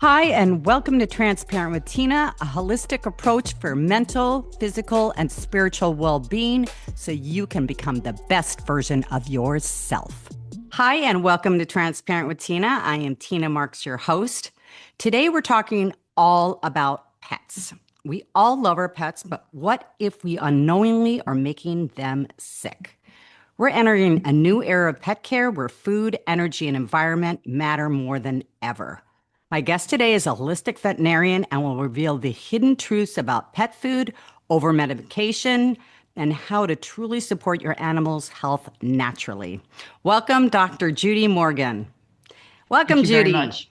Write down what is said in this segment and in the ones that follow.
Hi, and welcome to Transparent with Tina, a holistic approach for mental, physical, and spiritual well being so you can become the best version of yourself. Hi, and welcome to Transparent with Tina. I am Tina Marks, your host. Today, we're talking all about pets. We all love our pets, but what if we unknowingly are making them sick? We're entering a new era of pet care where food, energy, and environment matter more than ever. My guest today is a holistic veterinarian and will reveal the hidden truths about pet food, over medication, and how to truly support your animal's health naturally. Welcome, Dr. Judy Morgan. Thank Welcome, you very Judy. much.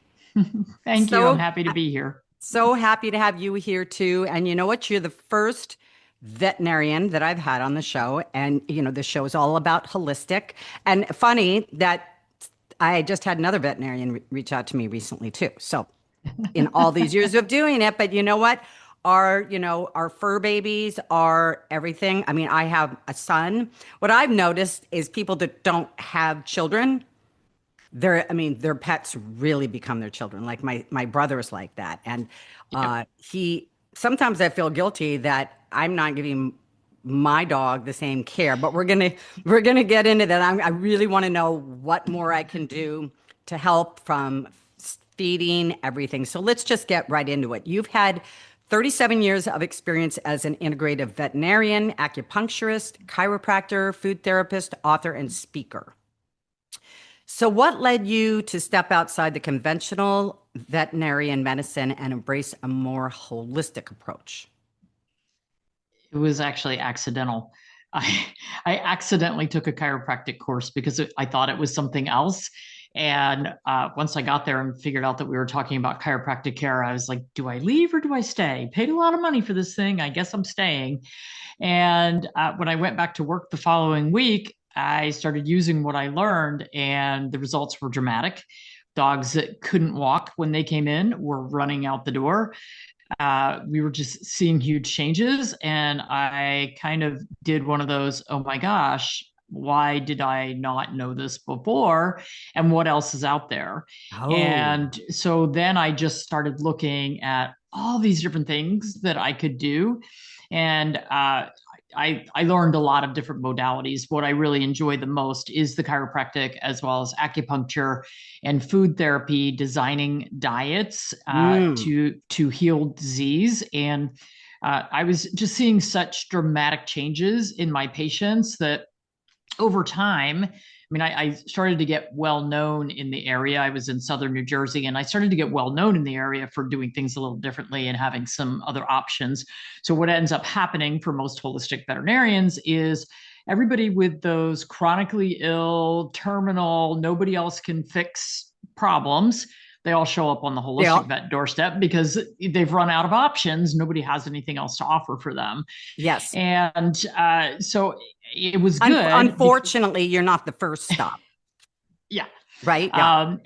Thank you. I'm So, happy to be here. so happy to have you here too. And you know what? You're the first veterinarian that I've had on the show. And, the show is all about holistic. And funny that I just had another veterinarian reach out to me recently too. So in all these years of doing it, but you know what? Our fur babies are everything. I mean, I have a son. What I've noticed is people that don't have children, their pets really become their children. Like my brother is like that. And Yep. he sometimes I feel guilty that I'm not giving my dog the same care, but we're gonna get into that. I really want to know what more I can do to help from feeding everything. So let's just get right into it. You've had 37 years of experience as an integrative veterinarian, acupuncturist, chiropractor, food therapist, author, and speaker. So, what led you to step outside the conventional veterinarian medicine and embrace a more holistic approach? It was actually accidental. I I accidentally took a chiropractic course because I thought it was something else. And once I got there and figured out that we were talking about chiropractic care, I was like, do I leave or do I stay? Paid a lot of money for this thing. I guess I'm staying. And when I went back to work the following week, I started using what I learned, and the results were dramatic. Dogs that couldn't walk when they came in were running out the door. We were just seeing huge changes. And I kind of did one of those, oh my gosh, why did I not know this before? And what else is out there? Oh, And so then I just started looking at all these different things that I could do. And I learned a lot of different modalities. What I really enjoy the most is the chiropractic as well as acupuncture and food therapy, designing diets mm. to heal disease. And I was just seeing such dramatic changes in my patients that over time, I mean, I started to get well known in the area. I was in southern New Jersey, and I started to get well known in the area for doing things a little differently and having some other options. So, what ends up happening for most holistic veterinarians is everybody with those chronically ill, terminal, nobody else can fix problems. They all show up on the Yeah. holistic vet doorstep because they've run out of options. Nobody has anything else to offer for them. Yes. And so it was good because, Unfortunately, you're not the first stop, yeah. right? Yeah.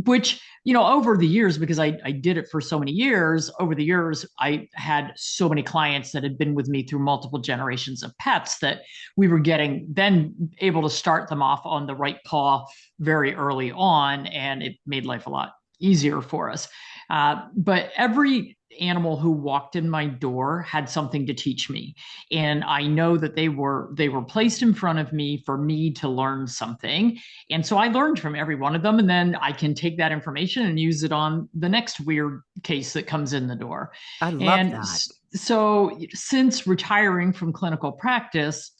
Which, over the years, because I did it for so many years, over the years, I had so many clients that had been with me through multiple generations of pets that we were getting then able to start them off on the right paw very early on. And it made life a lot easier for us. But every animal who walked in my door had something to teach me, and I know that they were placed in front of me for me to learn something. And so I learned from every one of them, and then I can take that information and use it on the next weird case that comes in the door. I love And that. so since retiring from clinical practice,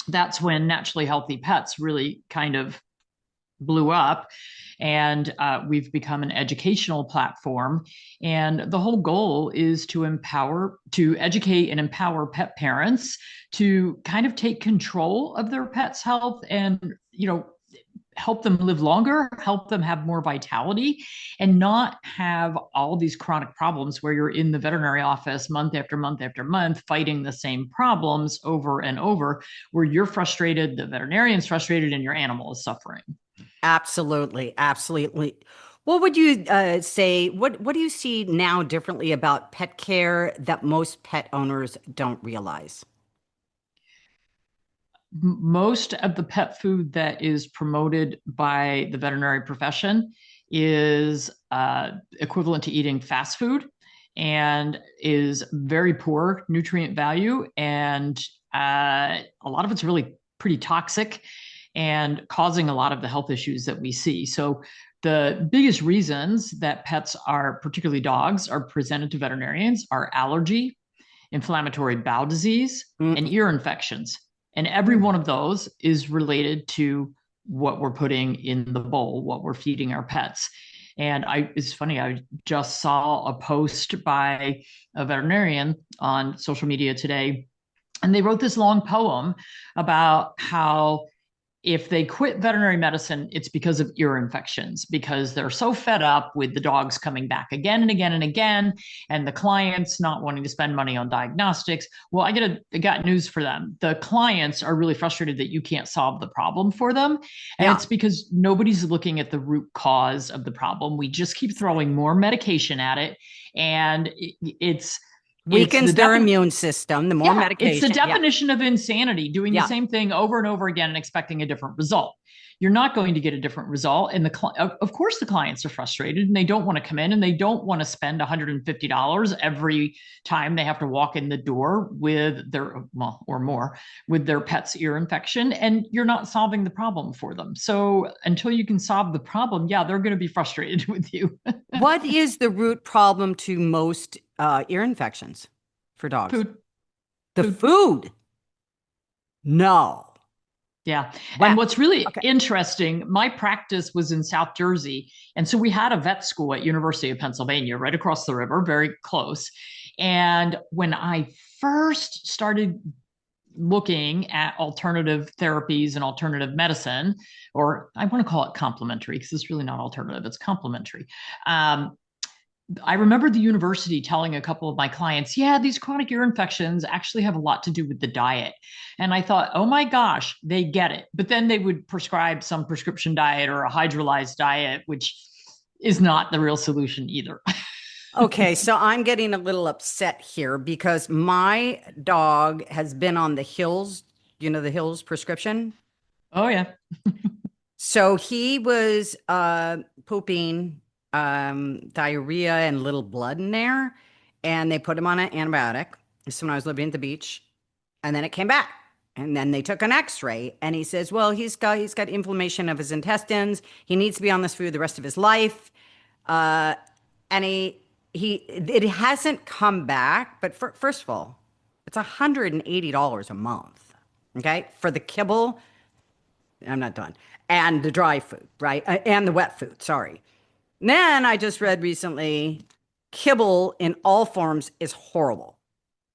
that's when naturally healthy pets really kind of blew up. And we've become an educational platform. And the whole goal is to educate and empower pet parents to kind of take control of their pet's health and, help them live longer, help them have more vitality, and not have all these chronic problems where you're in the veterinary office month after month after month fighting the same problems over and over, where you're frustrated, the veterinarian's frustrated, and your animal is suffering. Absolutely. Absolutely. What would you say? What do you see now differently about pet care that most pet owners don't realize? Most of the pet food that is promoted by the veterinary profession is equivalent to eating fast food and is very poor nutrient value. And a lot of it's really pretty toxic and causing a lot of the health issues that we see. So the biggest reasons that pets are, particularly dogs, are presented to veterinarians are allergy, inflammatory bowel disease, and ear infections. And every one of those is related to what we're putting in the bowl, what we're feeding our pets. And it's funny, I just saw a post by a veterinarian on social media today, and they wrote this long poem about how if they quit veterinary medicine, it's because of ear infections, because they're so fed up with the dogs coming back again and again and again, and the clients not wanting to spend money on diagnostics. Well, I got news for them. The clients are really frustrated that you can't solve the problem for them. And it's because nobody's looking at the root cause of the problem. We just keep throwing more medication at it. And it's weakens their immune system, the more medication. It's the definition of insanity, doing the same thing over and over again and expecting a different result. You're not going to get a different result. And of course, the clients are frustrated and they don't want to come in and they don't want to spend $150 every time they have to walk in the door with their, or more, with their pet's ear infection. And you're not solving the problem for them. So until you can solve the problem, they're going to be frustrated with you. What is the root problem to most ear infections for dogs? Food. The food. No. Yeah. Wow. And what's really interesting, my practice was in South Jersey. And so we had a vet school at University of Pennsylvania, right across the river, very close. And when I first started looking at alternative therapies and alternative medicine, or I want to call it complementary, because it's really not alternative, it's complementary. I remember the university telling a couple of my clients, these chronic ear infections actually have a lot to do with the diet. And I thought, oh my gosh, they get it. But then they would prescribe some prescription diet or a hydrolyzed diet, which is not the real solution either. Okay, so I'm getting a little upset here because my dog has been on the Hills, the Hills prescription. Oh, yeah. So he was pooping diarrhea and little blood in there, and they put him on an antibiotic. This is when I was living at the beach, and then it came back, and then they took an x-ray, and he says, well, he's got inflammation of his intestines, he needs to be on this food the rest of his life, and it hasn't come back. But first of all, it's $180 a month, okay, for the kibble. I'm not done. And the dry food, right? And the wet food, sorry. Then I just read recently, kibble in all forms is horrible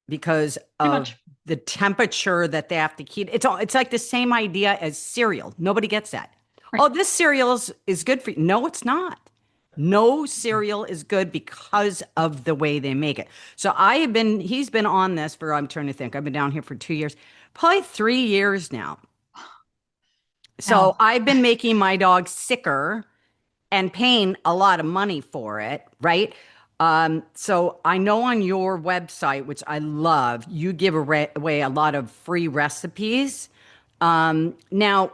because of the temperature that they have to keep. It's like the same idea as cereal. Nobody gets that. Right. Oh, this cereal is good for you. No, it's not. No cereal is good because of the way they make it. So he's been on this for, I'm trying to think, I've been down here for 2 years, probably 3 years now. So I've been making my dog sicker and paying a lot of money for it, right? So I know on your website, which I love, you give away a lot of free recipes. Now,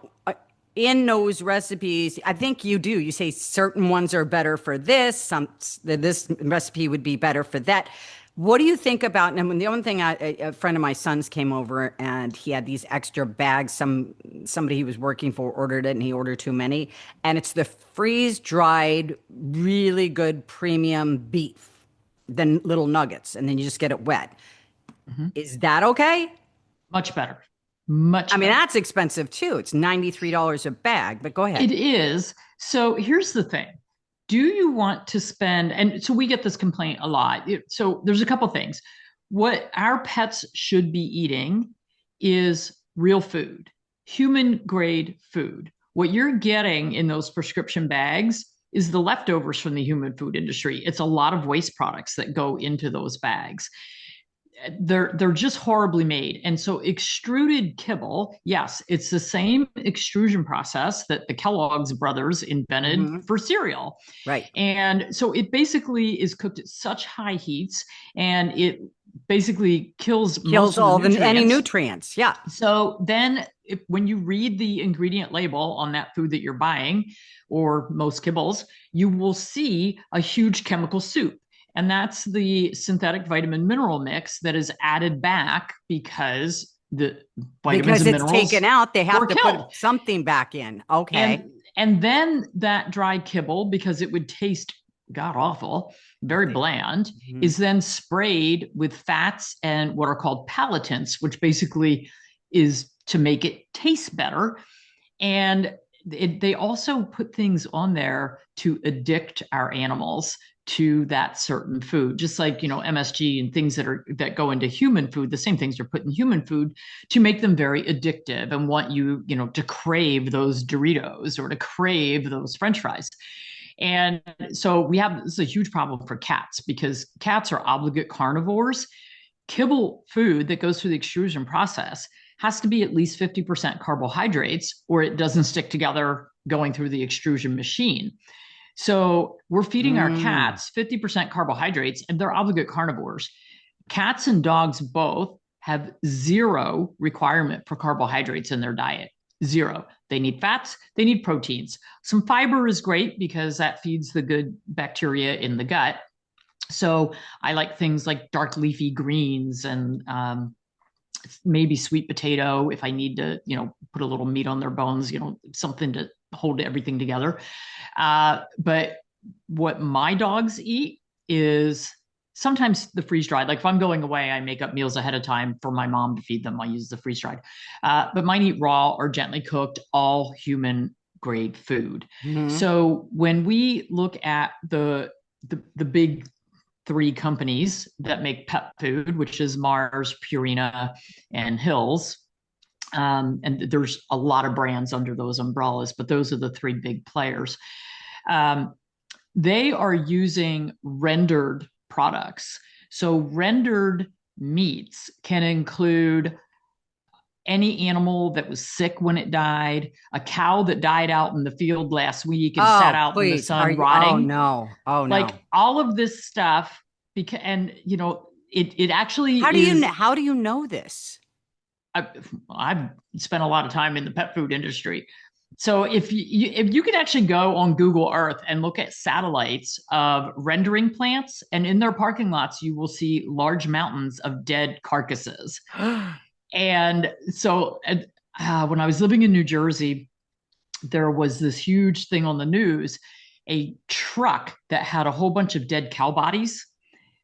in those recipes, I think you do. You say certain ones are better for this. This recipe would be better for that. What do you think about, and the only thing, a friend of my son's came over and he had these extra bags. Somebody he was working for ordered it and he ordered too many. And it's the freeze-dried, really good premium beef, then little nuggets, and then you just get it wet. Mm-hmm. Is that okay? Much better. Much. I mean, that's expensive too. It's $93 a bag, but go ahead. It is. So here's the thing. Do you want to spend, and so we get this complaint a lot. So there's a couple things. What our pets should be eating is real food, human grade food. What you're getting in those prescription bags is the leftovers from the human food industry. It's a lot of waste products that go into those bags. They're just horribly made. And so extruded kibble, yes, it's the same extrusion process that the Kellogg's brothers invented for cereal. Right. And so it basically is cooked at such high heats and it basically kills Kills most of the all the any nutrients. nutrients. Yeah. So then when you read the ingredient label on that food that you're buying, or most kibbles, you will see a huge chemical soup. And that's the synthetic vitamin mineral mix that is added back because the vitamins Because and it's minerals taken out, they have were to put killed. something back in. Okay. And then that dry kibble, because it would taste god awful, very bland, is then sprayed with fats and what are called palatants, which basically is to make it taste better. And they also put things on there to addict our animals to that certain food, just like, MSG and things that go into human food. The same things are put in human food to make them very addictive and want you, to crave those Doritos or to crave those French fries. And so this is a huge problem for cats because cats are obligate carnivores. Kibble food that goes through the extrusion process has to be at least 50% carbohydrates or it doesn't stick together going through the extrusion machine. So we're feeding our cats 50% carbohydrates and they're obligate carnivores. Cats and dogs both have zero requirement for carbohydrates in their diet. Zero. They need fats, they need proteins. Some fiber is great because that feeds the good bacteria in the gut. So I like things like dark leafy greens and maybe sweet potato if I need to, put a little meat on their bones, something to hold everything together. But what my dogs eat is sometimes the freeze dried. Like if I'm going away, I make up meals ahead of time for my mom to feed them. I use the freeze dried. But mine eat raw or gently cooked, all human grade food. So when we look at the big three companies that make pet food, which is Mars, Purina, and Hills. And there's a lot of brands under those umbrellas, but those are the three big players. They are using rendered products. So rendered meats can include any animal that was sick when it died, a cow that died out in the field last week and sat out in the sun rotting. Oh no. Oh no. Like all of this stuff, because it actually how do you know this? I've spent a lot of time in the pet food industry. So if you can actually go on Google Earth and look at satellites of rendering plants, and in their parking lots, you will see large mountains of dead carcasses. And so when I was living in New Jersey, there was this huge thing on the news, a truck that had a whole bunch of dead cow bodies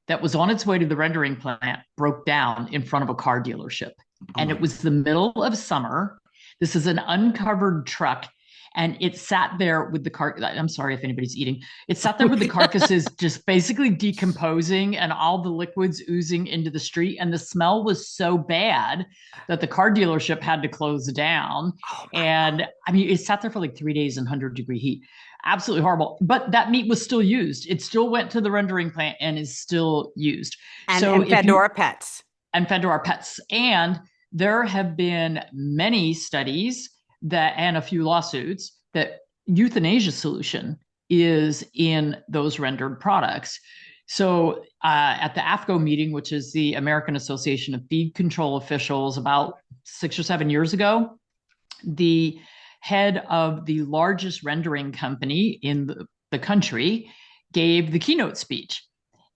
that was on its way to the rendering plant broke down in front of a car dealership. And it was the middle of summer. This is an uncovered truck. And it sat there with the car. I'm sorry if anybody's eating. It sat there with the carcasses just basically decomposing and all the liquids oozing into the street. And the smell was so bad that the car dealership had to close down. And I mean, it sat there for like 3 days in 100-degree heat. Absolutely horrible. But that meat was still used. It still went to the rendering plant and is still used. And fed to our pets. And fed to our pets. And there have been many studies and a few lawsuits that euthanasia solution is in those rendered products. So at the AFCO meeting, which is the American Association of Feed Control Officials, about 6 or 7 years ago, the head of the largest rendering company in the country gave the keynote speech.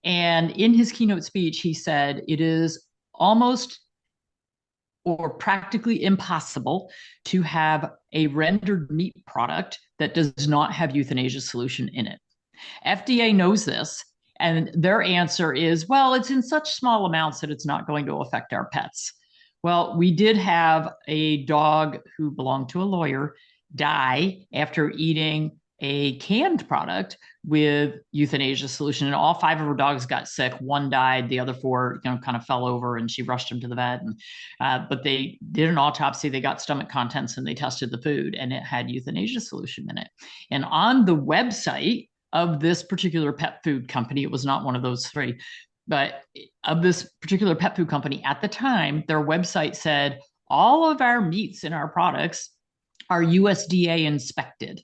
And in his keynote speech, he said, it is almost or practically impossible to have a rendered meat product that does not have euthanasia solution in it. FDA knows this, and their answer is, well, it's in such small amounts that it's not going to affect our pets. Well, we did have a dog who belonged to a lawyer die after eating a canned product with euthanasia solution, and all 5 of her dogs got sick. 1 died, the other 4 kind of fell over, and she rushed them to the vet. And but they did an autopsy, they got stomach contents, and they tested the food, and it had euthanasia solution in it. And on the website of this particular pet food company, it was not one of those 3, but of this particular pet food company at the time, their website said all of our meats in our products are USDA inspected.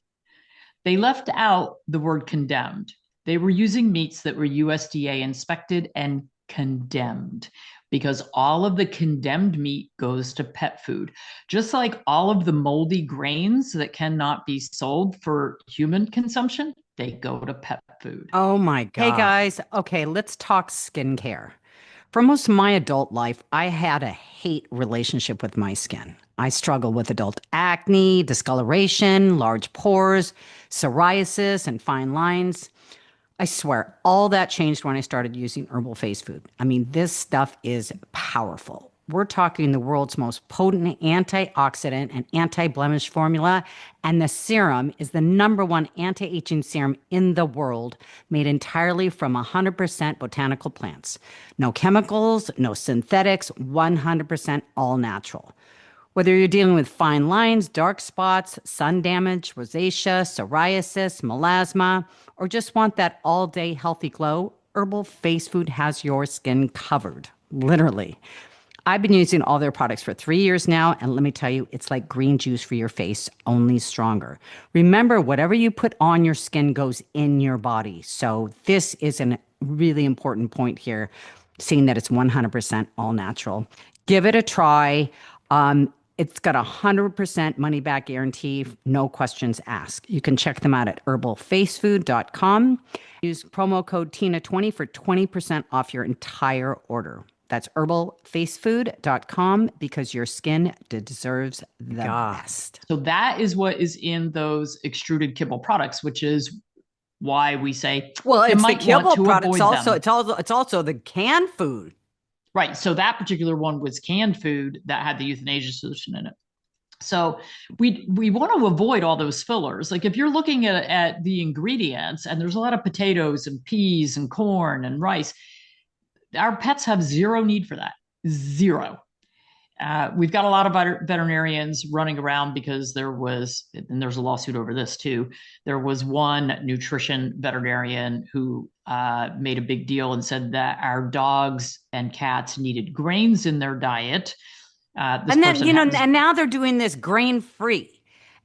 They left out the word condemned. They were using meats that were USDA inspected and condemned, because all of the condemned meat goes to pet food. Just like all of the moldy grains that cannot be sold for human consumption, they go to pet food. Oh my Hey God. guys, okay, let's talk skincare. For most of my adult life, I had a hate relationship with my skin. I struggled with adult acne, discoloration, large pores, psoriasis, and fine lines. I swear, all that changed when I started using herbal face food. I mean, this stuff is powerful. We're talking the world's most potent antioxidant and anti-blemish formula, and the serum is the number one anti-aging serum in the world, made entirely from 100% botanical plants. No chemicals, no synthetics, 100% all natural. Whether you're dealing with fine lines, dark spots, sun damage, rosacea, psoriasis, melasma, or just want that all day healthy glow, herbal face food has your skin covered. Literally. I've been using all their products for 3 years now, and let me tell you, it's like green juice for your face, only stronger. Remember, whatever you put on your skin goes in your body. So this is a really important point here, seeing that it's 100% all natural. Give it a try. It's got a 100% money back guarantee, no questions asked. You can check them out at herbalfacefood.com. Use promo code TINA20 for 20% off your entire order. That's herbalfacefood.com, because your skin deserves the best. So that is what is in those extruded kibble products, which is why we say, well, it's the kibble products. Also, them. It's also the canned food. Right. So that particular one was canned food that had the euthanasia solution in it. So we want to avoid all those fillers. Like if you're looking at the ingredients, and there's a lot of potatoes and peas and corn and rice, our pets have zero need for that. Zero. We've got a lot of veterinarians running around because and there's a lawsuit over this too. There was one nutrition veterinarian who made a big deal and said that our dogs and cats needed grains in their diet. And then, and now they're doing this grain free.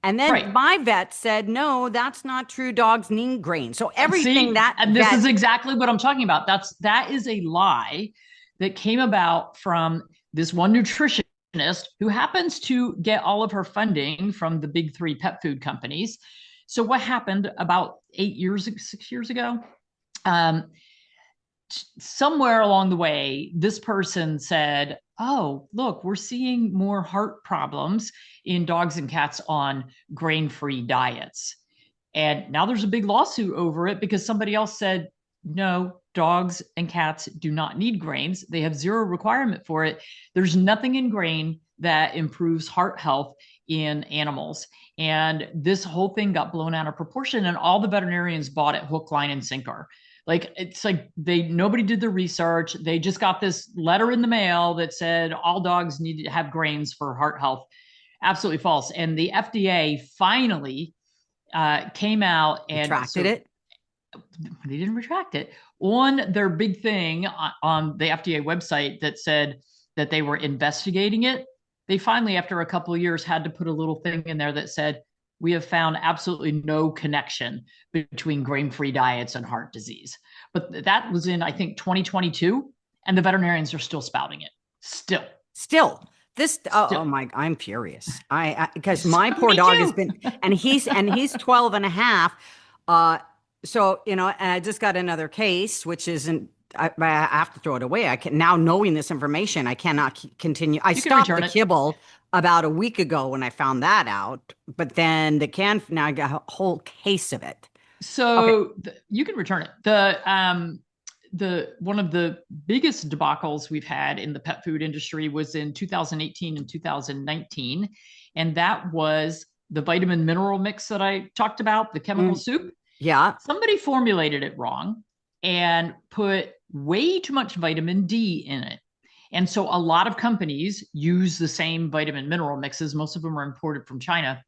And then my vet said, no, that's not true. Dogs need grain. So everything and this is exactly what I'm talking about. That is a lie that came about from this one nutritionist who happens to get all of her funding from the big three pet food companies. So what happened about 6 years ago? Somewhere along the way, this person said, oh, look, we're seeing more heart problems in dogs and cats on grain-free diets. And now there's a big lawsuit over it because somebody else said, no, dogs and cats do not need grains. They have zero requirement for it. There's nothing in grain that improves heart health in animals. And this whole thing got blown out of proportion, and all the veterinarians bought it hook, line, and sinker. Like, it's like nobody did the research. They just got this letter in the mail that said all dogs need to have grains for heart health. Absolutely false. And the FDA finally came out and retracted it. They didn't retract it on their big thing on the FDA website that said that they were investigating it. They finally, after a couple of years, had to put a little thing in there that said, we have found absolutely no connection between grain-free diets and heart disease. But that was in, I think, 2022, and the veterinarians are still spouting it. Still. Oh my, I'm furious. Because my poor dog has been, and he's 12 and a half. So, and I just got another case, which isn't, I have to throw it away. I can now, knowing this information, I cannot continue. I stopped the kibble about a week ago when I found that out, but then now I got a whole case of it. So you can return it. One of the biggest debacles we've had in the pet food industry was in 2018 and 2019. And that was the vitamin mineral mix that I talked about, the chemical soup. Yeah. Somebody formulated it wrong and put way too much vitamin D in it. And so a lot of companies use the same vitamin mineral mixes. Most of them are imported from China.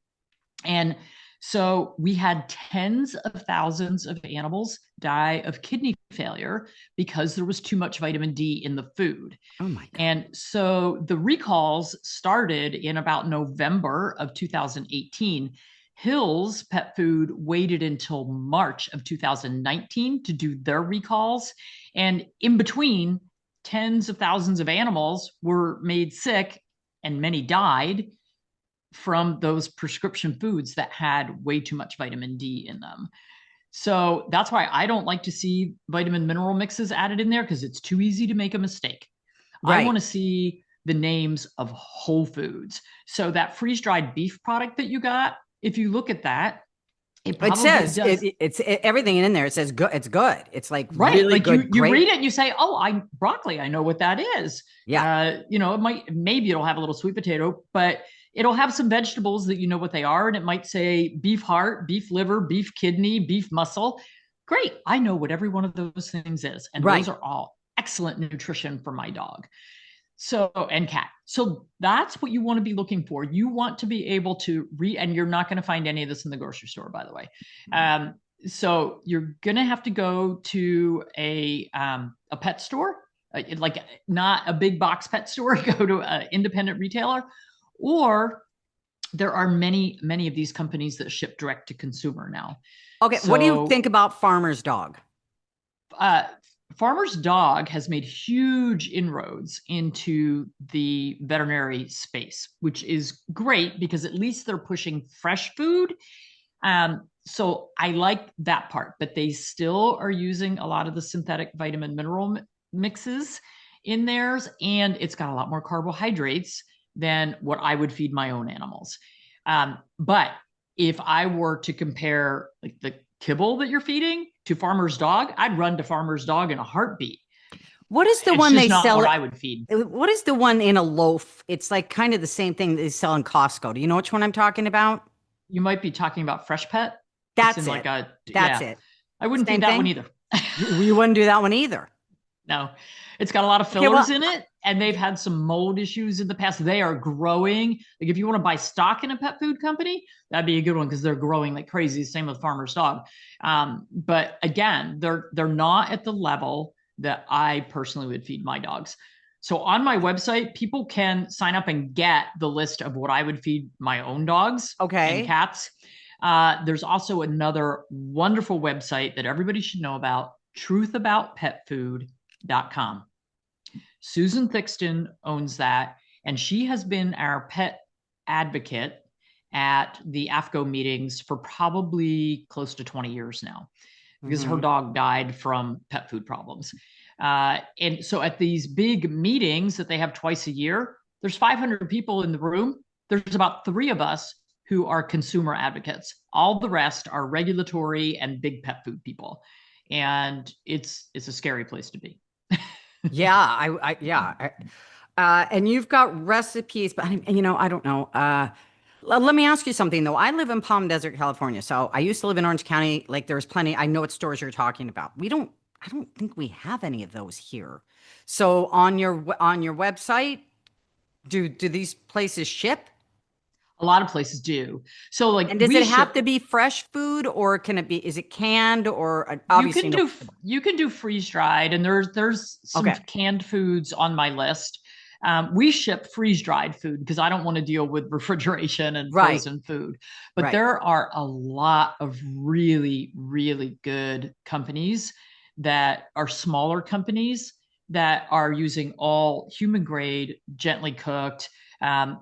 And so we had tens of thousands of animals die of kidney failure because there was too much vitamin D in the food. Oh my God. And so the recalls started in about November of 2018. Hill's Pet Food waited until March of 2019 to do their recalls. And in between, tens of thousands of animals were made sick and many died from those prescription foods that had way too much vitamin D in them. So that's why I don't like to see vitamin mineral mixes added in there, because it's too easy to make a mistake. I Right. want to see the names of whole foods. So that freeze-dried beef product that you got, if you look at that, it It probably says does. everything in there. It says good. It's good. It's like Right. really Like good, you read great. it and you say, oh, broccoli, I know what that is. Yeah. Maybe it'll have a little sweet potato, but it'll have some vegetables that you know what they are. And it might say beef heart, beef liver, beef kidney, beef muscle. Great. I know what every one of those things is. And Right. those are all excellent nutrition for my dog. So, and cat. So that's what you want to be looking for. You want to be able to read, and you're not going to find any of this in the grocery store, by the way. So you're going to have to go to a pet store, like not a big box pet store, go to an independent retailer, or there are many, many of these companies that ship direct to consumer now. Okay. What do you So think about Farmer's Dog? Farmer's Dog has made huge inroads into the veterinary space, which is great because at least they're pushing fresh food. So I like that part, but they still are using a lot of the synthetic vitamin mineral mixes in theirs, and it's got a lot more carbohydrates than what I would feed my own animals. But if I were to compare like the kibble that you're feeding to Farmer's Dog, I'd run to Farmer's Dog in a heartbeat. What is the It's one just they not sell? what I would feed. What is the one in a loaf? It's like kind of the same thing they sell in Costco. Do you know which one I'm talking about? You might be talking about Fresh Pet. It's in That's like it. a, That's yeah. it. I wouldn't Same feed that one thing. either. You wouldn't do that one either. No, it's got a lot of Okay. fillers Well, in it, and they've had some mold issues in the past. They are growing. Like if you want to buy stock in a pet food company, that'd be a good one because they're growing like crazy. Same with Farmer's Dog. But again, they're not at the level that I personally would feed my dogs. So on my website, people can sign up and get the list of what I would feed my own dogs and okay. cats. There's also another wonderful website that everybody should know about, truthaboutpetfood.com. Susan Thixton owns that, and she has been our pet advocate at the AFCO meetings for probably close to 20 years now because her Mm-hmm. dog died from pet food problems. And so at these big meetings that they have twice a year, there's 500 people in the room. There's about 3 of us who are consumer advocates. All the rest are regulatory and big pet food people. And it's a scary place to be. Yeah. Yeah. And you've got recipes, but I don't know. Let me ask you something though. I live in Palm Desert, California. So I used to live in Orange County. Like there's plenty. I know what stores you're talking about. I don't think we have any of those here. So on your website, do these places ship? A lot of places do. So like And does we it have ship, to be fresh food or can it be, is it canned or you obviously can no? do you can do freeze dried, and there's some Okay. canned foods on my list. We ship freeze dried food because I don't want to deal with refrigeration and Right. frozen food. But Right. there are a lot of really, really good companies that are smaller companies that are using all human grade, gently cooked.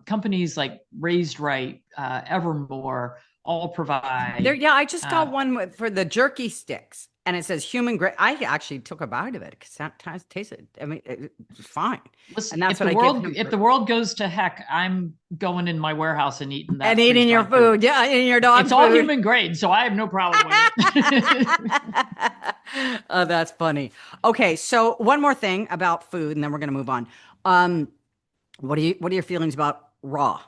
Companies like Raised Right, Evermore, all There, provide. yeah, I just got Uh, one for the jerky sticks, and it says human grade. I actually took a bite of it because that tasted. I mean, it's fine, Listen, and that's if what the I give world him if for the world goes to heck, I'm going in my warehouse and eating and that freeze eating your dried food. food. Yeah, eating your It's dog's all food. human grade, so I have no problem with it. Oh, that's funny. Okay, so one more thing about food, and then we're gonna move on. Um, what are your feelings about raw?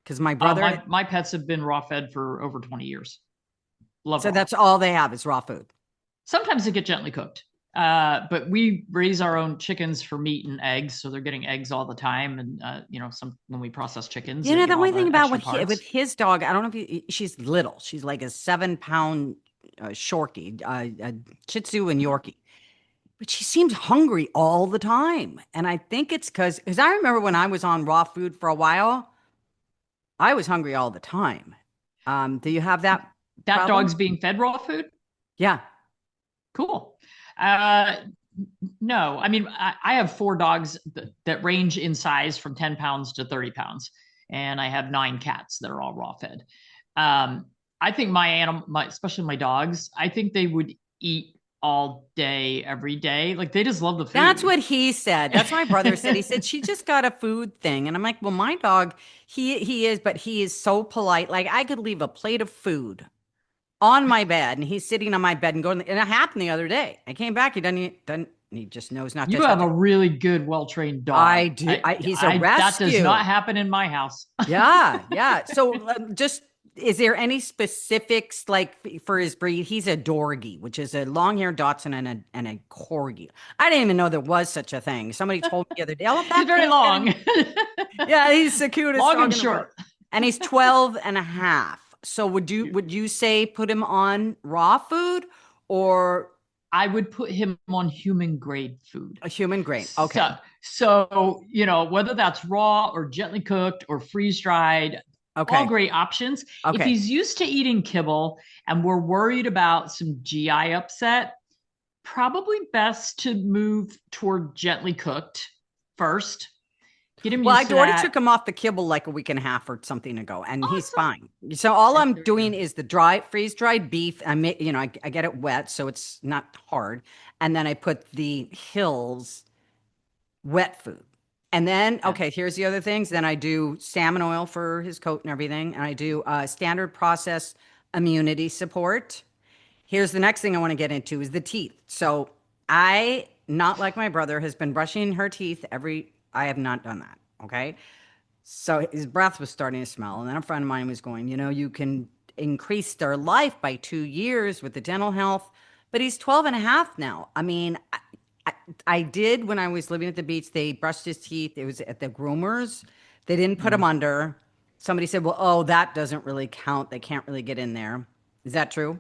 Because my brother, My pets have been raw fed for over 20 years. Love so raw. that's all they have is raw food. Sometimes they get gently cooked. But we raise our own chickens for meat and eggs, so they're getting eggs all the time. And some when we process chickens, You they know, get the all only thing the about extra with parts. his dog, I don't know if she's little. She's like a 7 pound Shorty, Shih Tzu and Yorkie. But she seems hungry all the time. And I think it's because I remember when I was on raw food for a while, I was hungry all the time. Do you have that That problem? dog's being fed raw food. Yeah. Cool. Uh, No, I mean, I have four dogs that range in size from 10 pounds to 30 pounds. And I have nine cats that are all raw fed. Um, I think especially my dogs, I think they would eat all day, every day. Like they just love the That's food. what he said. That's what my brother said. He said she just got a food thing, and I'm like, well, my dog, he is, but he is so polite. Like I could leave a plate of food on my bed, and he's sitting on my bed and going. And it happened the other day. I came back. He doesn't. He just knows not to You touch have a it. really good, well-trained I dog. do. He's a That does not rescue. happen in my house. Yeah, yeah. So just is there any specifics like for his breed? He's a Dorgie, which is a long-haired Dotson and a Corgi. I didn't even know there was such a thing. Somebody told me the other day, oh, He's that very thing's getting. long. Yeah, he's the cutest Long dog and in the world. short. And he's 12 and a half. So would you say put him on raw food or I would put him on human grade food. a human grain? Okay. So, whether that's raw or gently cooked or freeze dried, all Okay. great options. If Okay. he's used to eating kibble and we're worried about some GI upset, probably best to move toward gently cooked first. Get him Well, I used to already that. took him off the kibble like a week and a half or something ago, and he's Awesome. fine. So all I'm There we doing go. is the freeze dried beef. I get it wet, so it's not hard, and then I put the Hills wet food. And then, Yeah. okay, here's the other things. Then I do salmon oil for his coat and everything, and I do standard process immunity support. Here's the next thing I want to get into is the teeth. So I, not like my brother, has been brushing her teeth I have not done that. Okay. So his breath was starting to smell. And then a friend of mine was going, you can increase their life by 2 years with the dental health, but he's 12 and a half now. I mean, I, I did when I was living at the beach, they brushed his teeth. It was at the groomers. They didn't put him Mm. under. Somebody said, well, oh, that doesn't really count. They can't really get in there. Is that true?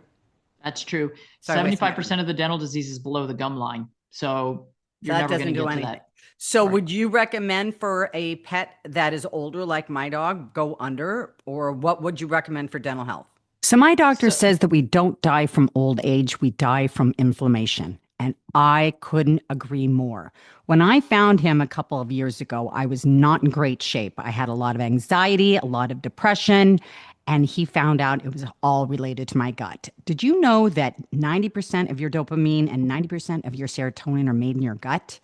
That's true. Sorry, wasting my 75% of the dental disease is below the gum line. So So you're that never going doesn't to do get to anything. that. So Right. would you recommend for a pet that is older, like my dog, go under, or what would you recommend for dental health? So my doctor So says that we don't die from old age, we die from inflammation. And I couldn't agree more. When I found him a couple of years ago, I was not in great shape. I had a lot of anxiety, a lot of depression, and he found out it was all related to my gut. Did you know that 90% of your dopamine and 90% of your serotonin are made in your gut?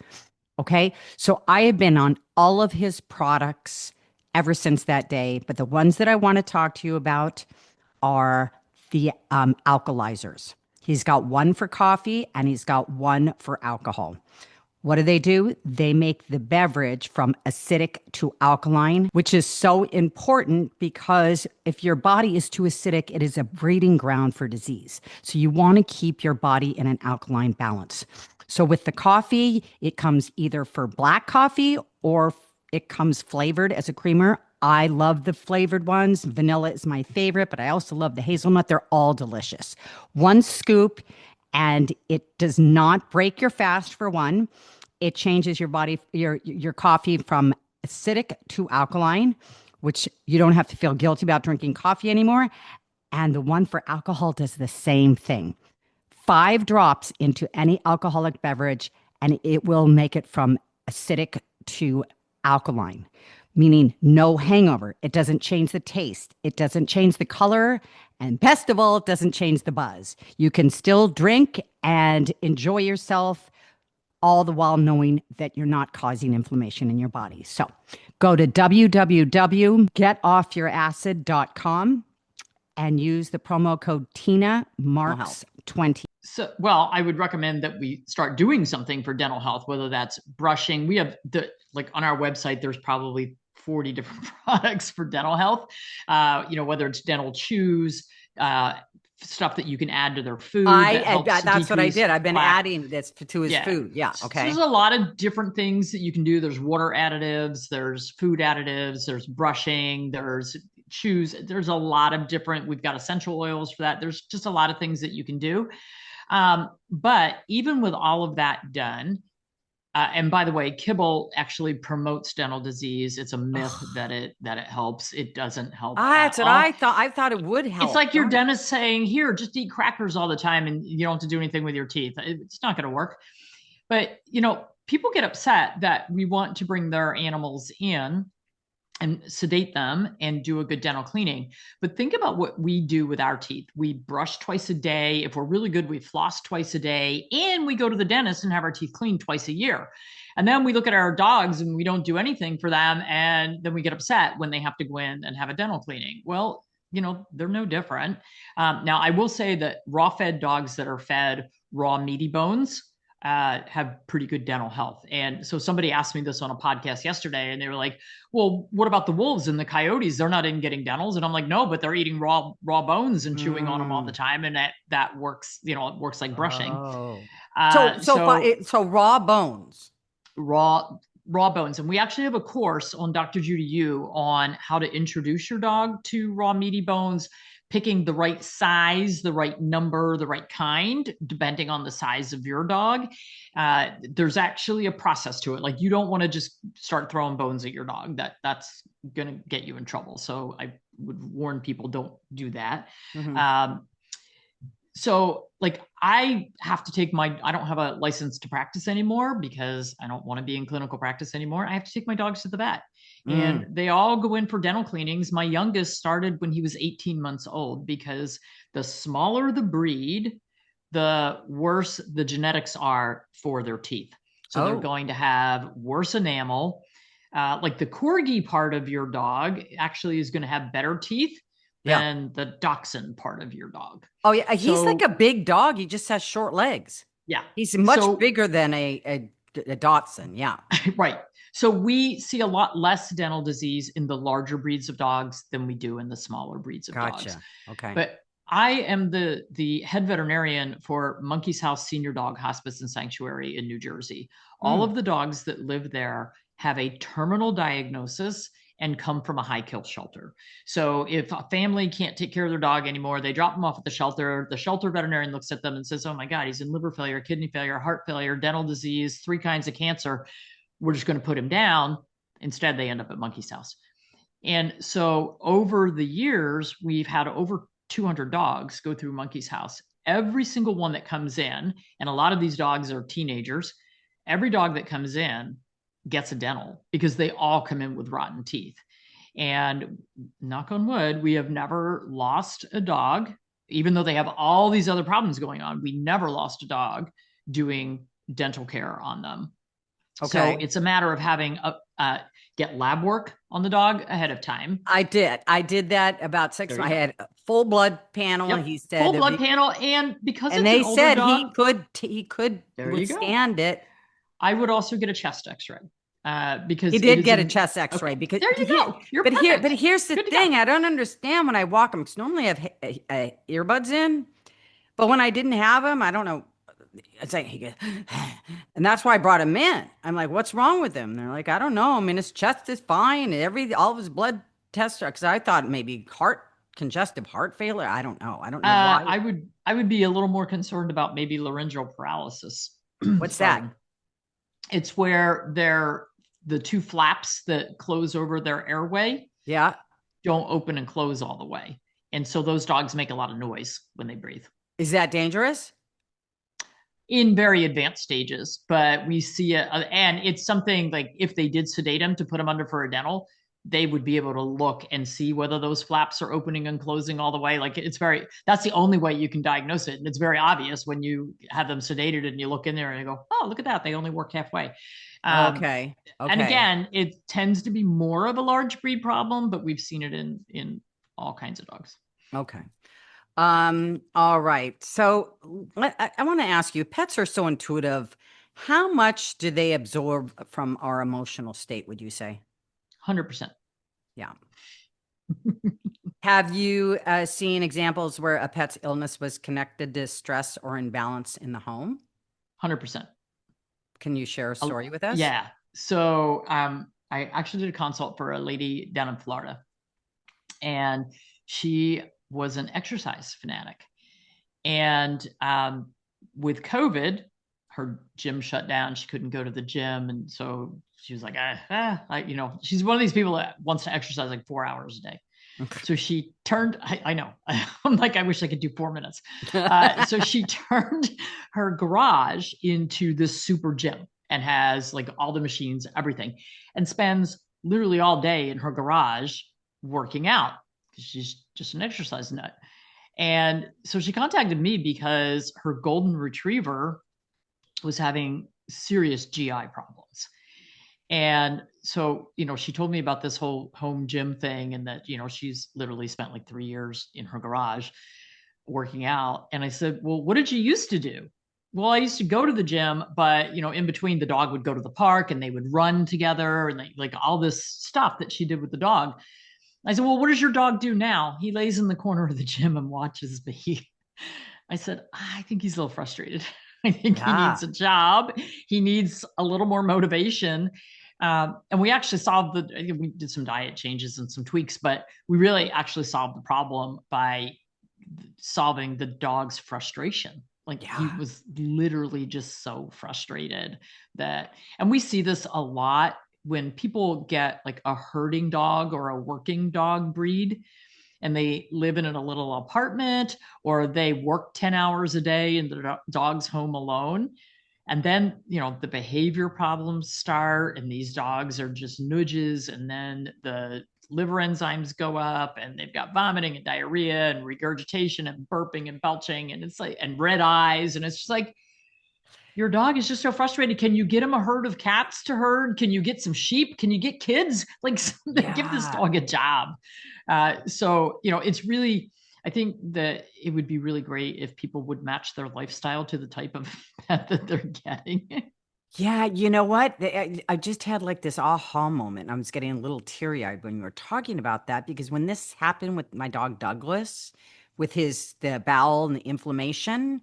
Okay. So I have been on all of his products ever since that day. But the ones that I want to talk to you about are the alkalizers. He's got one for coffee and he's got one for alcohol. What do? They make the beverage from acidic to alkaline, which is so important because if your body is too acidic, it is a breeding ground for disease. So you want to keep your body in an alkaline balance. So with the coffee, it comes either for black coffee or it comes flavored as a creamer. I love the flavored ones. Vanilla is my favorite, but I also love the hazelnut. They're all delicious. One scoop, and it does not break your fast for one. It changes your coffee from acidic to alkaline, which you don't have to feel guilty about drinking coffee anymore. And the one for alcohol does the same thing. 5 drops into any alcoholic beverage, and it will make it from acidic to alkaline, meaning no hangover. It doesn't change the taste, it doesn't change the color, and best of all, it doesn't change the buzz. You can still drink and enjoy yourself, all the while knowing that you're not causing inflammation in your body. So go to www.getoffyouracid.com and use the promo code Tina Marks 20. So, well, I would recommend that we start doing something for dental health, whether that's brushing. We have on our website, there's probably 40 different products for dental health. Whether it's dental chews, stuff that you can add to their food. That's what I did. I've been adding this to his food. Yeah. Okay. So there's a lot of different things that you can do. There's water additives, there's food additives, there's brushing, there's chews. There's a lot of different, we've got essential oils for that. There's just a lot of things that you can do. But even with all of that done, and by the way, kibble actually promotes dental disease. It's a myth that it helps. It doesn't help. That's what I thought. I thought it would help. It's like your dentist saying, "Here, just eat crackers all the time, and you don't have to do anything with your teeth." It's not going to work. But, people get upset that we want to bring their animals in and sedate them and do a good dental cleaning. But think about what we do with our teeth. We brush twice a day. If we're really good, we floss twice a day, and we go to the dentist and have our teeth cleaned twice a year. And then we look at our dogs and we don't do anything for them. And then we get upset when they have to go in and have a dental cleaning. Well, they're no different. Now, I will say that raw fed dogs that are fed raw meaty bones have pretty good dental health. And so somebody asked me this on a podcast yesterday, and they were like, well, what about the wolves and the coyotes? They're not in getting dentals. And I'm like, no, but they're eating raw bones and chewing on them all the time. And that works, it works like brushing. Oh. So Raw bones. Raw bones. And we actually have a course on Dr. Judy U on how to introduce your dog to raw meaty bones, picking the right size, the right number, the right kind, depending on the size of your dog. There's actually a process to it. Like, you don't want to just start throwing bones at your dog. That's going to get you in trouble. So I would warn people, don't do that. Mm-hmm. So like, I have to take I don't have a license to practice anymore because I don't want to be in clinical practice anymore. I have to take my dogs to the vet. And they all go in for dental cleanings. My youngest started when he was 18 months old, because the smaller the breed, the worse the genetics are for their teeth. So they're going to have worse enamel. Like the corgi part of your dog actually is going to have better teeth than the dachshund part of your dog. Oh yeah, he's like a big dog. He just has short legs. Yeah, he's much bigger than a dachshund. Yeah, right. So we see a lot less dental disease in the larger breeds of dogs than we do in the smaller breeds of dogs. Okay. But I am the head veterinarian for Monkey's House Senior Dog Hospice and Sanctuary in New Jersey. All of the dogs that live there have a terminal diagnosis and come from a high kill shelter. So if a family can't take care of their dog anymore, they drop them off at the shelter veterinarian looks at them and says, oh my God, he's in liver failure, kidney failure, heart failure, dental disease, 3 kinds of cancer. We're just going to put him down. Instead, they end up at Monkey's House. And so over the years, we've had over 200 dogs go through Monkey's House. Every single one that comes in, and a lot of these dogs are teenagers, every dog that comes in gets a dental because they all come in with rotten teeth. And knock on wood, we have never lost a dog, even though they have all these other problems going on. We never lost a dog doing dental care on them. Okay. So it's a matter of having get lab work on the dog ahead of time. I did that about 6 months. I had a full blood panel, and he said full blood panel, and because and they said dog, he could withstand it. I would also get a chest X-ray because he did get a chest X-ray. Because there you go. But here's the thing: I don't understand when I walk him, because normally I have earbuds in, but when I didn't have them, I don't know. It's like, he goes, and that's why I brought him in. I'm like, what's wrong with him? And they're like, I don't know. I mean, his chest is fine. All of his blood tests are, because I thought maybe congestive heart failure. I don't know. I don't know why. I would be a little more concerned about maybe laryngeal paralysis. What's that? It's where the 2 flaps that close over their airway don't open and close all the way. And so those dogs make a lot of noise when they breathe. Is that dangerous? In very advanced stages, but we see it, and it's something like if they did sedate him to put him under for a dental, they would be able to look and see whether those flaps are opening and closing all the way. Like, that's the only way you can diagnose it. And it's very obvious when you have them sedated and you look in there and you go, oh, look at that. They only work halfway. Okay. And again, it tends to be more of a large breed problem, but we've seen it in all kinds of dogs. Okay. All right. So I want to ask you, pets are so intuitive. How much do they absorb from our emotional state, would you say? 100%. Yeah. Have you seen examples where a pet's illness was connected to stress or imbalance in the home? 100%. Can you share a story with us? Yeah. So I actually did a consult for a lady down in Florida, and she was an exercise fanatic. And with COVID, her gym shut down. She couldn't go to the gym. And so she was like, she's one of these people that wants to exercise like 4 hours a day. So she turned, I know, I'm like, I wish I could do 4 minutes. So she turned her garage into this super gym and has like all the machines, everything, and spends literally all day in her garage working out. She's just an exercise nut. And so she contacted me because her golden retriever was having serious GI problems. And so, she told me about this whole home gym thing and that, she's literally spent like 3 years in her garage working out. And I said, well, what did you used to do? Well, I used to go to the gym, but, in between the dog would go to the park and they would run together and like all this stuff that she did with the dog. I said, well, what does your dog do now? He lays in the corner of the gym and watches me. I said, I think he's a little frustrated. I think he needs a job. He needs a little more motivation. And we actually we did some diet changes and some tweaks, but we really actually solved the problem by solving the dog's frustration. Like he was literally just so frustrated and we see this a lot when people get like a herding dog or a working dog breed and they live in a little apartment or they work 10 hours a day and the dog's home alone. And then, the behavior problems start and these dogs are just nudges. And then the liver enzymes go up and they've got vomiting and diarrhea and regurgitation and burping and belching. And it's like, and red eyes. And it's just like, your dog is just so frustrated. Can you get him a herd of cats to herd? Can you get some sheep? Can you get kids? Like give this dog a job. So, it's really, I think that it would be really great if people would match their lifestyle to the type of pet that they're getting. Yeah, you know what? I just had like this aha moment. I was getting a little teary-eyed when you were talking about that because when this happened with my dog Douglas, with the bowel and the inflammation,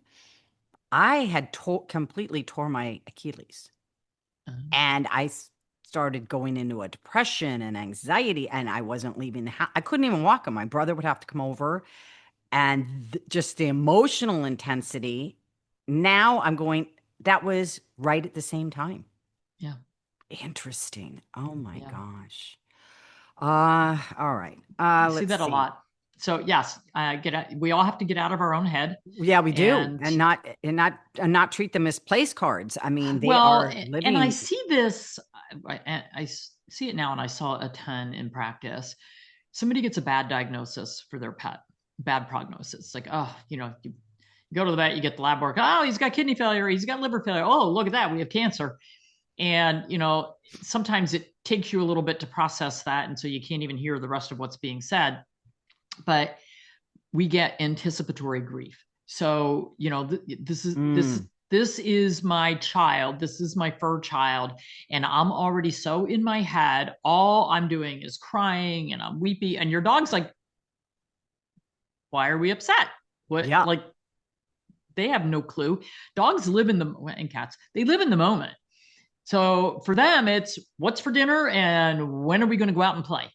I had completely tore my Achilles. And I started going into a depression and anxiety, and I wasn't leaving the house. I couldn't even walk him. My brother would have to come over, and just the emotional intensity. Now I'm going, that was right at the same time. Yeah. Interesting. Oh my gosh. All right. I see that a lot. So yes, we all have to get out of our own head. Yeah, we do. And not treat them as place cards. I mean, they are living. And I see this, I see it now, and I saw a ton in practice. Somebody gets a bad diagnosis for their pet, bad prognosis. Like, you go to the vet, you get the lab work. Oh, he's got kidney failure. He's got liver failure. Oh, look at that. We have cancer. And, sometimes it takes you a little bit to process that. And so you can't even hear the rest of what's being said. But we get anticipatory grief. So, this is my child. This is my fur child. And I'm already so in my head. All I'm doing is crying and I'm weepy. And your dog's like, why are we upset? What? Yeah. Like, they have no clue. Dogs live and cats, they live in the moment. So for them, it's what's for dinner and when are we going to go out and play?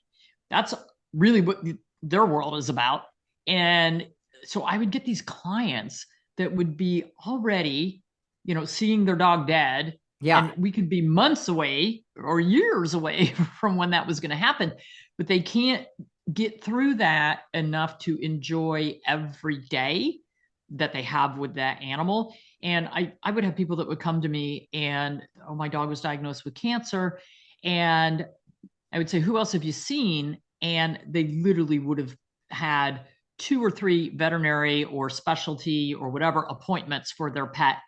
That's really what their world is about. And so I would get these clients that would be already, seeing their dog dead. Yeah. And we could be months away or years away from when that was going to happen, but they can't get through that enough to enjoy every day that they have with that animal. And I would have people that would come to me and, oh, my dog was diagnosed with cancer. And I would say, who else have you seen? And they literally would have had 2 or 3 veterinary or specialty or whatever appointments for their pet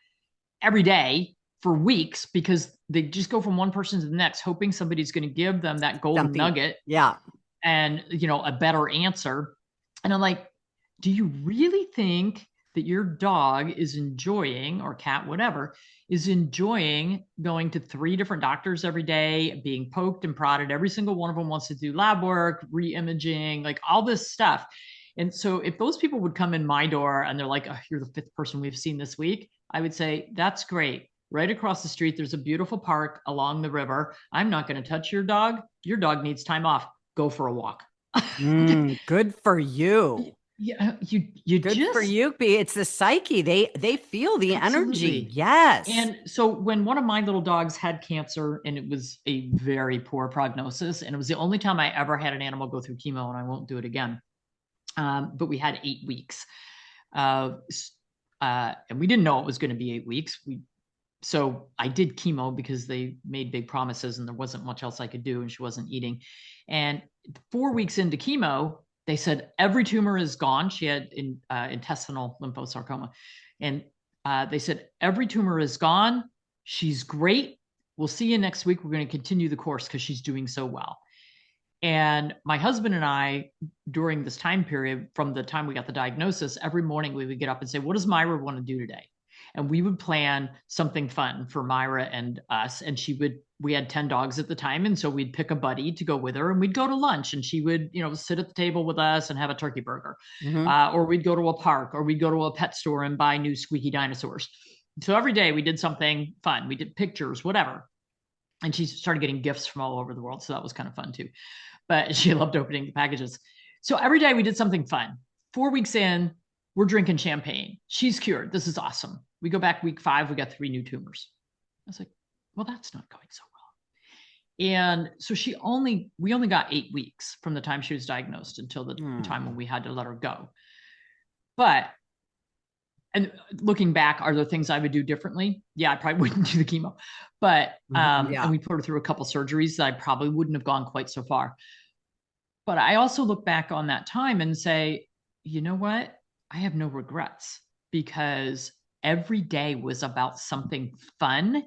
every day for weeks, because they just go from one person to the next, hoping somebody's going to give them that golden nugget. Yeah. And, a better answer. And I'm like, do you really think that your dog is enjoying, or cat, whatever, is enjoying going to 3 different doctors every day, being poked and prodded? Every single one of them wants to do lab work, re-imaging, like all this stuff. And so if those people would come in my door and they're like, oh, you're the 5th person we've seen this week, I would say, that's great. Right across the street, there's a beautiful park along the river. I'm not going to touch your dog. Your dog needs time off. Go for a walk. Good for you. Yeah, you Good for just you, B. It's the psyche. They feel the energy. absolutely. Yes. And so when one of my little dogs had cancer and it was a very poor prognosis, and it was the only time I ever had an animal go through chemo, and I won't do it again. But we had 8 weeks. Uh, and we didn't know it was going to be 8 weeks. So I did chemo because they made big promises and there wasn't much else I could do, and she wasn't eating. And 4 weeks into chemo, they said every tumor is gone. She had intestinal lymphosarcoma, and they said every tumor is gone. She's great. We'll see you next week. We're going to continue the course because she's doing so well. And my husband and I, during this time period, from the time we got the diagnosis, every morning we would get up and say, what does Myra want to do today? And we would plan something fun for Myra and us. And we had 10 dogs at the time. And so we'd pick a buddy to go with her, and we'd go to lunch, and she would, sit at the table with us and have a turkey burger. Or we'd go to a park, or we'd go to a pet store and buy new squeaky dinosaurs. So every day we did something fun. We did pictures, whatever. And she started getting gifts from all over the world. So that was kind of fun too. But she loved opening the packages. So every day we did something fun. 4 weeks in, we're drinking champagne. She's cured. This is awesome. We go back week 5, we got 3 new tumors. I was like, well, that's not going so well. And so we only got 8 weeks from the time she was diagnosed until the time when we had to let her go. And looking back, are there things I would do differently? Yeah, I probably wouldn't do the chemo, but and we put her through a couple surgeries that I probably wouldn't have gone quite so far. But I also look back on that time and say, you know what? I have no regrets, because every day was about something fun.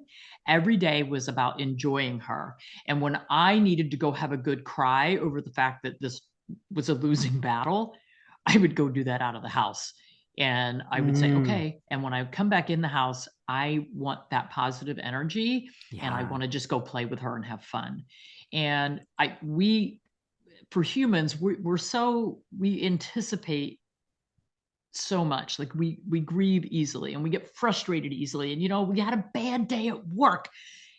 Every day was about enjoying her. And when I needed to go have a good cry over the fact that this was a losing battle, I would go do that out of the house. And I would say, okay. And when I come back in the house, I want that positive energy, and I want to just go play with her and have fun. And for humans, we anticipate so much. Like we grieve easily, and we get frustrated easily. And, we had a bad day at work,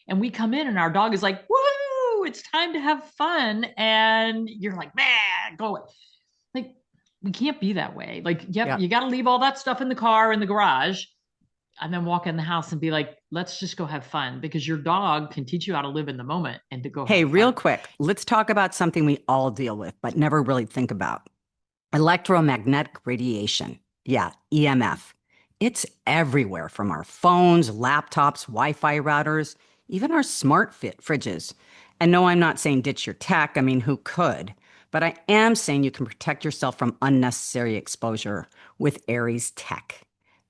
and we come in and our dog is like, woo, it's time to have fun. And you're like, man, go away. Like, we can't be that way. Like, you got to leave all that stuff in the car, in the garage, and then walk in the house and be like, let's just go have fun, because your dog can teach you how to live in the moment and to go. Hey, real quick, let's talk about something we all deal with, but never really think about. Electromagnetic radiation. Yeah, EMF. It's everywhere, from our phones, laptops, Wi-Fi routers, even our smart fit fridges. And no, I'm not saying ditch your tech. I mean, who could? But I am saying you can protect yourself from unnecessary exposure with Aries Tech.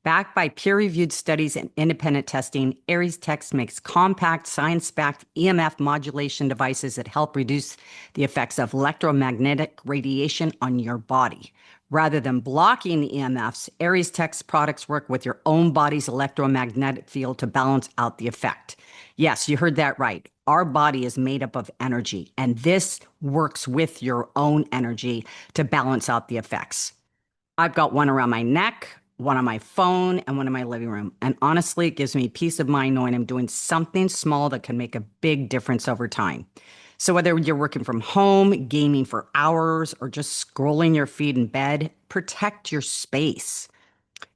Backed by peer-reviewed studies and independent testing, Aries Tech makes compact, science-backed EMF modulation devices that help reduce the effects of electromagnetic radiation on your body. Rather than blocking the EMFs, Aries Tech's products work with your own body's electromagnetic field to balance out the effect. Yes, you heard that right. Our body is made up of energy, and this works with your own energy to balance out the effects. I've got one around my neck, one on my phone, and one in my living room. And honestly, it gives me peace of mind knowing I'm doing something small that can make a big difference over time. So whether you're working from home, gaming for hours, or just scrolling your feed in bed, protect your space.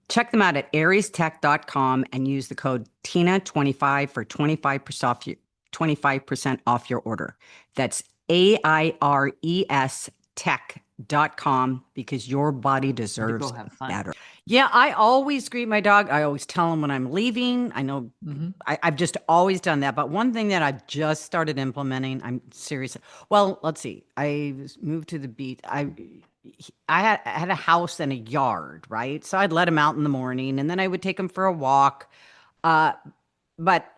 Check them out at ariestech.com and use the code TINA25 for 25% off your order. That's AIRES tech.com, because your body deserves better. Yeah, I always greet my dog. I always tell him when I'm leaving. I know I've just always done that. But one thing that I've just started implementing, I'm serious. Well, let's see. I moved to the beach. I had a house and a yard, right? So I'd let him out in the morning, and then I would take him for a walk. But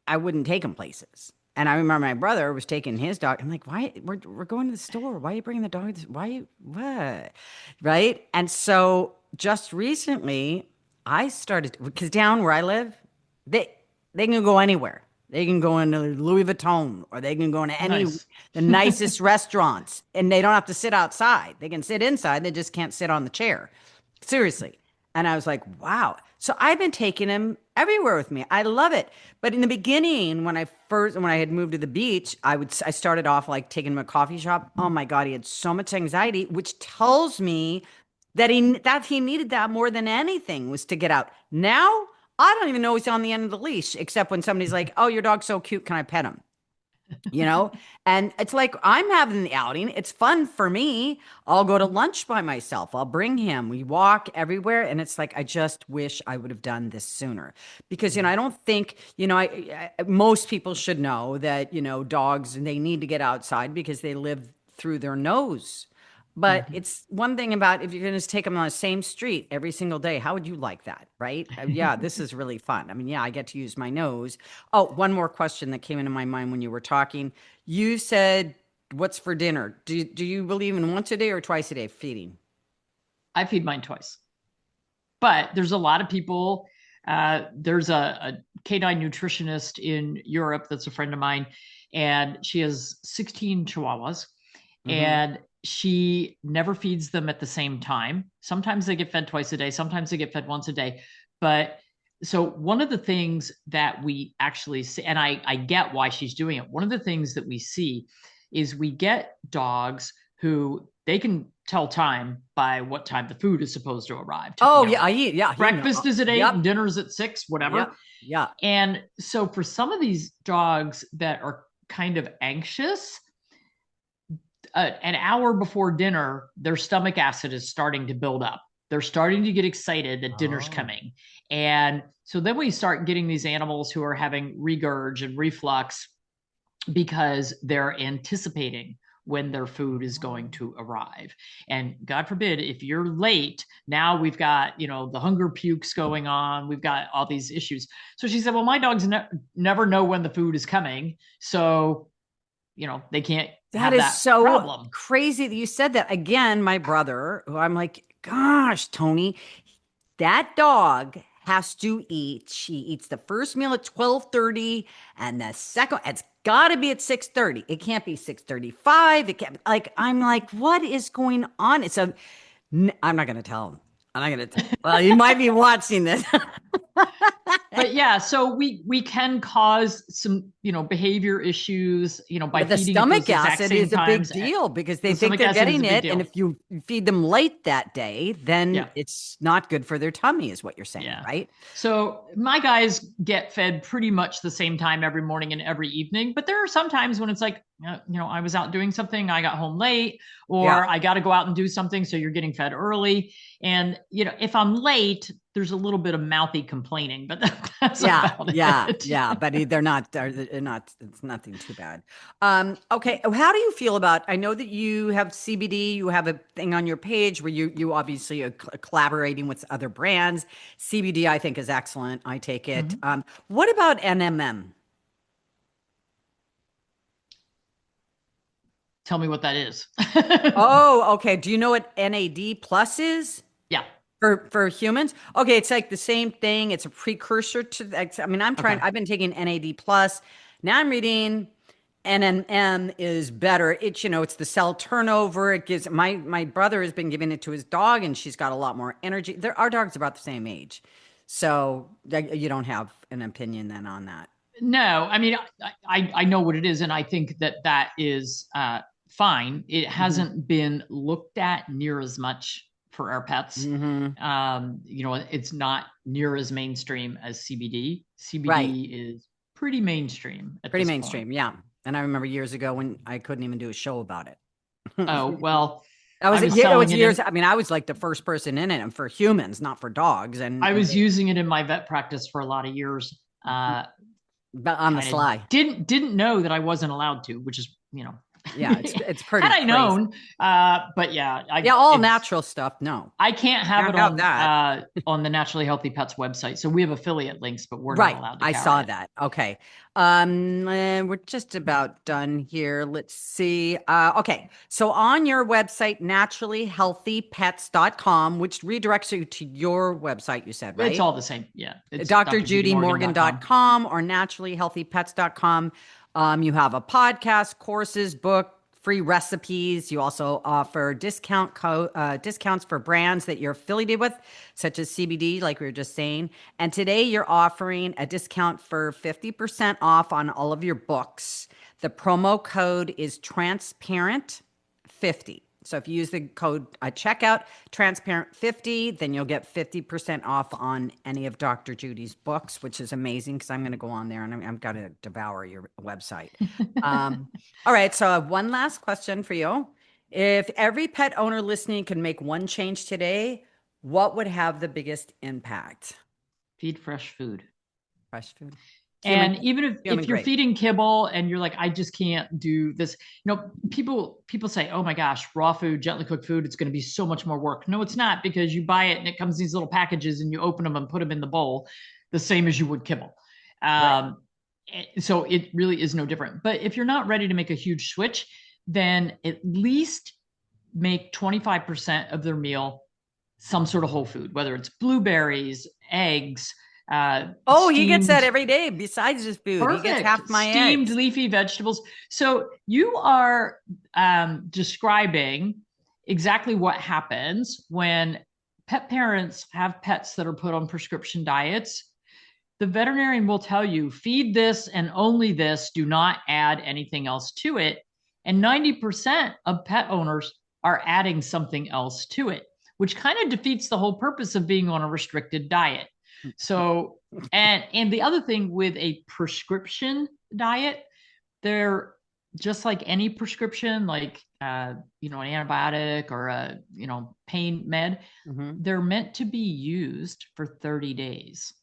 I wouldn't take him places. And I remember my brother was taking his dog. I'm like, why? We're going to the store. Why are you bringing the dog? Why? What? Right? And so just recently, I started, because down where I live, they can go anywhere. They can go into Louis Vuitton, or they can go into the nicest restaurants, and they don't have to sit outside. They can sit inside. They just can't sit on the chair. Seriously. And I was like, wow. So I've been taking him everywhere with me. I love it. But in the beginning, when I had moved to the beach, I started off like taking him to a coffee shop. Oh my God, he had so much anxiety, which tells me that he needed that more than anything was to get out. Now, I don't even know he's on the end of the leash, except when somebody's like, "Oh, your dog's so cute. Can I pet him?" you know? And it's like I'm having the outing. It's fun for me. I'll go to lunch by myself. I'll bring him. We walk everywhere. And it's like, I just wish I would have done this sooner because, I don't think, most people should know that, dogs, they need to get outside because they live through their nose. But Mhm. it's one thing about if you're going to take them on the same street every single day, how would you like that? Right? Yeah, this is really fun. I mean, yeah, I get to use my nose. Oh, one more question that came into my mind when you were talking. You said, what's for dinner? Do you believe in once a day or twice a day feeding? I feed mine twice. But there's a lot of people. There's a canine nutritionist in Europe that's a friend of mine, and she has 16 chihuahuas, Hmm. and she never feeds them at the same time. Sometimes they get fed twice a day, sometimes they get fed once a day. But so one of the things that we actually see, and I get why she's doing it, one of the things that we see is we get dogs who they can tell time by what time the food is supposed to arrive. Oh, yeah, yeah, he know. Breakfast is at 8 and Yep, dinner's at 6, whatever. yep, yeah. And so for some of these dogs that are kind of anxious, an hour before dinner, their stomach acid is starting to build up. They're starting to get excited that dinner's Oh. coming. And so then we start getting these animals who are having regurg and reflux because they're anticipating when their food is going to arrive. And God forbid, if you're late, now we've got, the hunger pukes going on. We've got all these issues. So she said, well, my dogs never know when the food is coming. So, they can't That have is that so problem. crazy that you said that. Again, my brother, who I'm like, gosh, Tony, that dog has to eat. She eats the first meal at 12:30 and the second it's got to be at 6:30. It can't be 6:35. It can't like I'm like, what is going on? I'm not going to tell him. I'm not going to well, you might be watching this. But yeah, so we can cause some, behavior issues, by But the feeding at those stomach exact acid same is a big times. deal because they The think stomach they're acid is a getting big it. And deal. if you feed them late that day, then Yeah. it's not good for their tummy, is what you're saying, Yeah. right? So my guys get fed pretty much the same time every morning and every evening. But there are some times when it's like, I was out doing something, I got home late, Yeah. or I got to go out and do something. So you're getting fed early. And, if I'm late, there's a little bit of mouthy complaining, but that's Yeah, about yeah, it. yeah, but they're not, it's nothing too bad. Okay. How do you feel about, I know that you have CBD, you have a thing on your page where you obviously are collaborating with other brands. CBD, I think is excellent. I take it. Mhm. What about NMM? Tell me what that is. Oh, okay. Do you know what NAD plus is? Yeah. For humans? Okay, it's like the same thing. It's a precursor to I mean, Okay. I've been taking NAD plus. Now I'm reading NMM is better. It's the cell turnover. It gives my brother has been giving it to his dog and she's got a lot more energy. Our dog's about the same age. So you don't have an opinion then on that. No, I mean, I know what it is, and I think that that is fine. It Hmm. hasn't been looked at near as much for our pets. Hmm. It's not near as mainstream as CBD. Right. CBD is pretty mainstream at Pretty this point. mainstream. Yeah. And I remember years ago when I couldn't even do a show about it. Oh, well, I I was, was it was selling it years. in, I mean, I was like the first person in it and for humans, not for dogs. I And was using it in my vet practice for a lot of years. but on the Kind of sly. didn't know that I wasn't allowed to, which is, Yeah. It's had pretty I crazy. known. But yeah, Yeah. All natural stuff. No, I can't have can't it have that. on the Naturally Healthy Pets website. So we have affiliate links, but we're not Right. allowed to I carry saw it. that. Okay. We're just about done here. Let's see. Okay. So on your website, naturallyhealthypets.com, which redirects you to your website, you said, It's right? all the same. Yeah. It's drjudymorgan.com. drjudymorgan.com or naturallyhealthypets.com. You have a podcast, courses, book, free recipes. You also offer discounts for brands that you're affiliated with, such as CBD, like we were just saying. And today you're offering a discount for 50% off on all of your books. The promo code is transparent 50. So if you use the code at checkout, transparent50, then you'll get 50% off on any of Dr. Judy's books, which is amazing because I'm going to go on there and I'm going to devour your website. All right. So I have one last question for you. If every pet owner listening could make one change today, what would have the biggest impact? Feed fresh food. Fresh food. And even if you're grade. feeding kibble and you're like, I just can't do this, people say, oh my gosh, raw food, gently cooked food, it's going to be so much more work. No, it's not, because you buy it and it comes in these little packages and you open them and put them in the bowl, the same as you would kibble. Right. So it really is no different. But if you're not ready to make a huge switch, then at least make 25% of their meal some sort of whole food, whether it's blueberries, eggs, he gets that every day besides his food. Perfect. He gets half my steamed eggs. Leafy vegetables. So you are describing exactly what happens when pet parents have pets that are put on prescription diets. The veterinarian will tell you, feed this and only this, do not add anything else to it. And 90% of pet owners are adding something else to it, which kind of defeats the whole purpose of being on a restricted diet. So, and the other thing with a prescription diet, they're just like any prescription, like, an antibiotic or a, pain med, they're meant to be used for 30 days,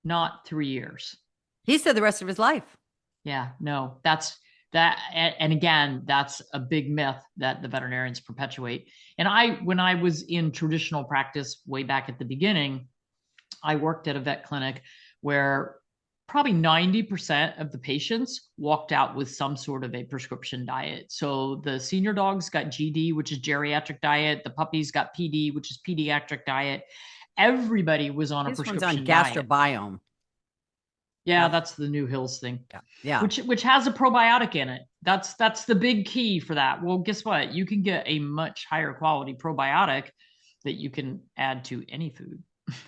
not 3 years. He said the rest of his life. Yeah, no, that's that. And again, that's a big myth that the veterinarians perpetuate. And when I was in traditional practice way back at the beginning, I worked at a vet clinic where probably 90% of the patients walked out with some sort of a prescription diet. So the senior dogs got GD, which is geriatric diet. The puppies got PD, which is pediatric diet. Everybody was on a prescription diet. Gastrobiome. Yeah, that's the New Hills thing. Yeah. Which has a probiotic in it. That's the big key for that. Well, guess what? You can get a much higher quality probiotic that you can add to any food.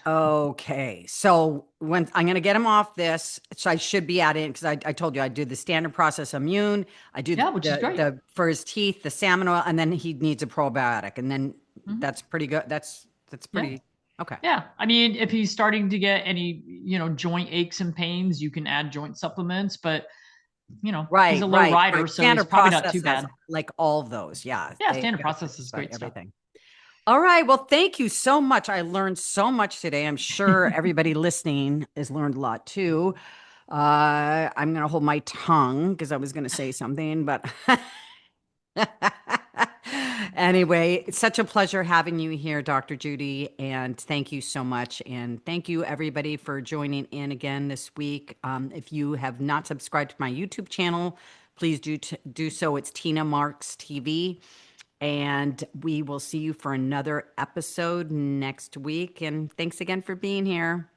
Okay. So when I'm going to get him off this, so I should be adding, because I told you I do the standard process immune. I do which is great. for his teeth, the salmon oil, and then he needs a probiotic. And then that's pretty good. That's pretty okay. Yeah. I mean, if he's starting to get any, joint aches and pains, you can add joint supplements, but he's a low rider, so it's probably not too bad. Like all of those. Yeah. Yeah. Standard process is great everything. stuff. All right. Well, thank you so much. I learned so much today. I'm sure everybody listening has learned a lot too. I'm going to hold my tongue because I was going to say something, but anyway, it's such a pleasure having you here, Dr. Judy. And thank you so much. And thank you everybody for joining in again this week. If you have not subscribed to my YouTube channel, please do so. It's Tina Marks TV. And we will see you for another episode next week. And thanks again for being here.